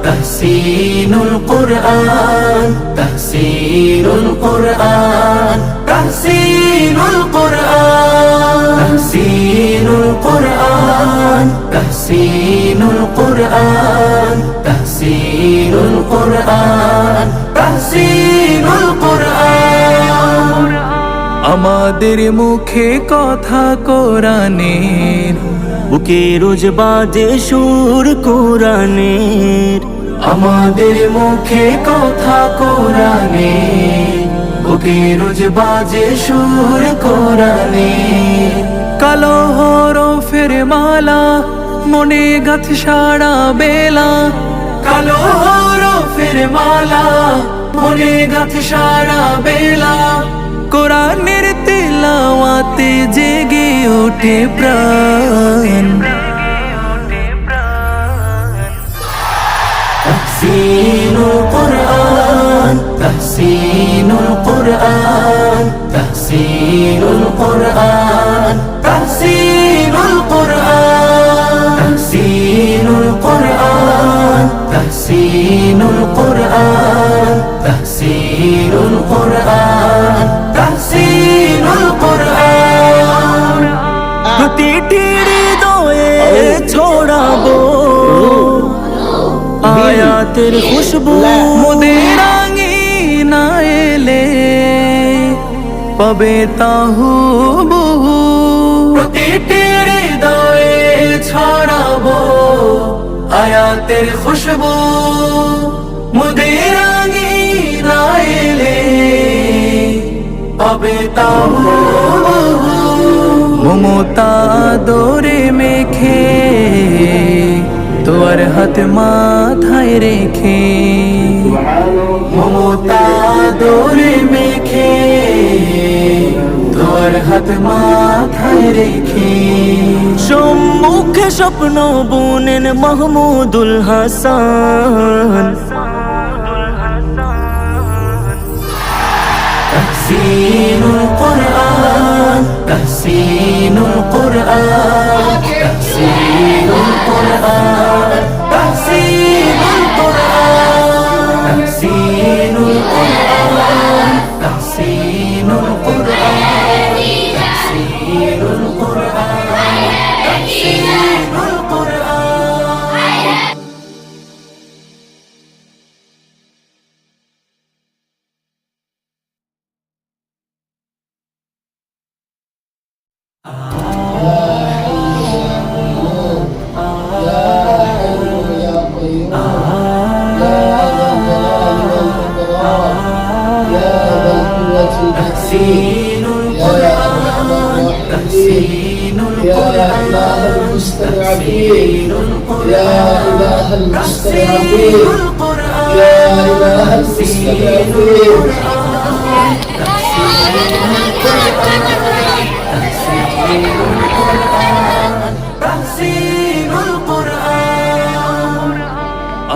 তাহসিনুল কুরআন, তাহসিনুল কুরআন, তাহসিনুল কুরআন, তাহসিনুল কুরআন, তাহসিনুল কুরআন, তাহসিনুল কুরআন, তাহসিনুল কুরআন। আমাদের মুখে কথা কোরআনের, বুকে রোজ বাজে সুর কোরআনের। আমাদের মুখে কথা কোরআনের, বুকে রোজ বাজে সুর কোরআনের। কালো হরফের মালা মনে গাঁথে সারা বেলা, কালো হরফের মালা মনে গাঁথে সারা বেলা। কোরআনের তিলাওয়াতে জেগে ওঠে প্রাণ। তাহসিনুল কুরআন, তাহসিনুল কুরআন, তাহসিনুল কুরআন, তাহসিনুল কুরআন, তাহসিনুল কুরআন, তাহসিনুল কুরআন, তাহসিনুল কুরআন, তাহসিনুল কুরআন। প্রতিটি হৃদয়ে ছড়াবো আয়াতের খুশবু। মোদের আঙিনায় এলে পাবে তাহুবহু। প্রতিটি হৃদয়ে ছড়াবো আয়াতের খুশবু। মোদের আঙিনায় এলে পাবে তাহুবহু। মমতা দোরে মেখে তোর হাত মাথায় রেখে, মমতা দোরে মেখে তোর হাত মাথায় রেখে। সম্মুখে স্বপ্ন বুনেন মাহমুদুল হাসান। তাহসিনুল কুরআন, তাহসিনুল কুরআন, তাহসিনুল কুরআন, তাহসিনুল কুরআন, তাহসিনুল কুরআন, তাহসিনুল কুরআন, তাহসিনুল কুরআন, তাহসিনুল কুরআন। تحسينul Qur'an, تحسينul Qur'an, تحسينul Qur'an, يا إله المستضعفين، يا إله المستضعفين.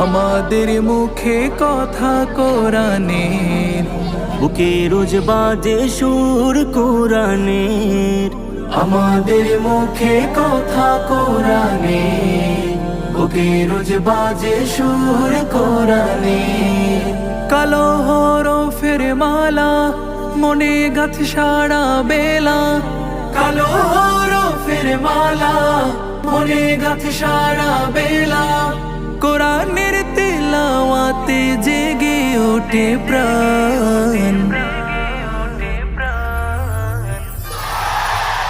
আমাদের মুখে কথা কোরআনের, বুকে রোজ বাজে সুর কোরআনের। আমাদের মুখে কথা কোরআনের, বুকে রোজ বাজে সুর কোরআনের। কালো হরফের মালা মনে গাঁথে সারা বেলা, কালো হরফের মালা মনে গাঁথে সারা বেলা। কোরআনের তিলাওয়াতে জেগে ওঠে প্রাণ।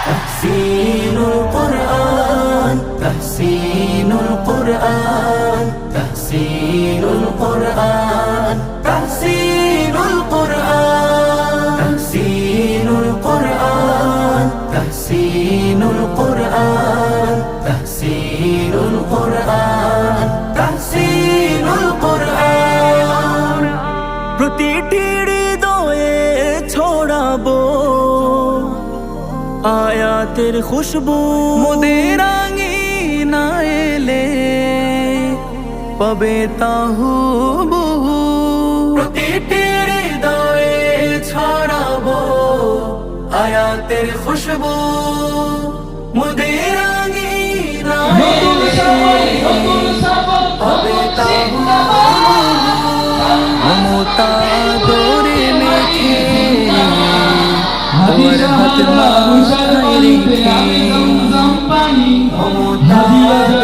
তাহসিনুল কুরআন, তাহসিনুল কুরআন, তাহসিনুল কুরআন, তাহসিনুল কুরআন, তাহসিনুল কুরআন, তাহসিনুল কুরআন, তাহসিনুল কুরআন, তাহসিনুল কুরআন। প্রতিটি হৃদয়ে ছড়াবো আয়াতের খুশবু। মোদের আঙিনায় এলে পাবে তাহুবহু। প্রতিটি হৃদয়ে ছড়াবো আয়াতের খুশবু। মোদের আঙিনায় এলে পাবে তাহুবহু। বাবার হাত মাথায় রেখে পানি মমতা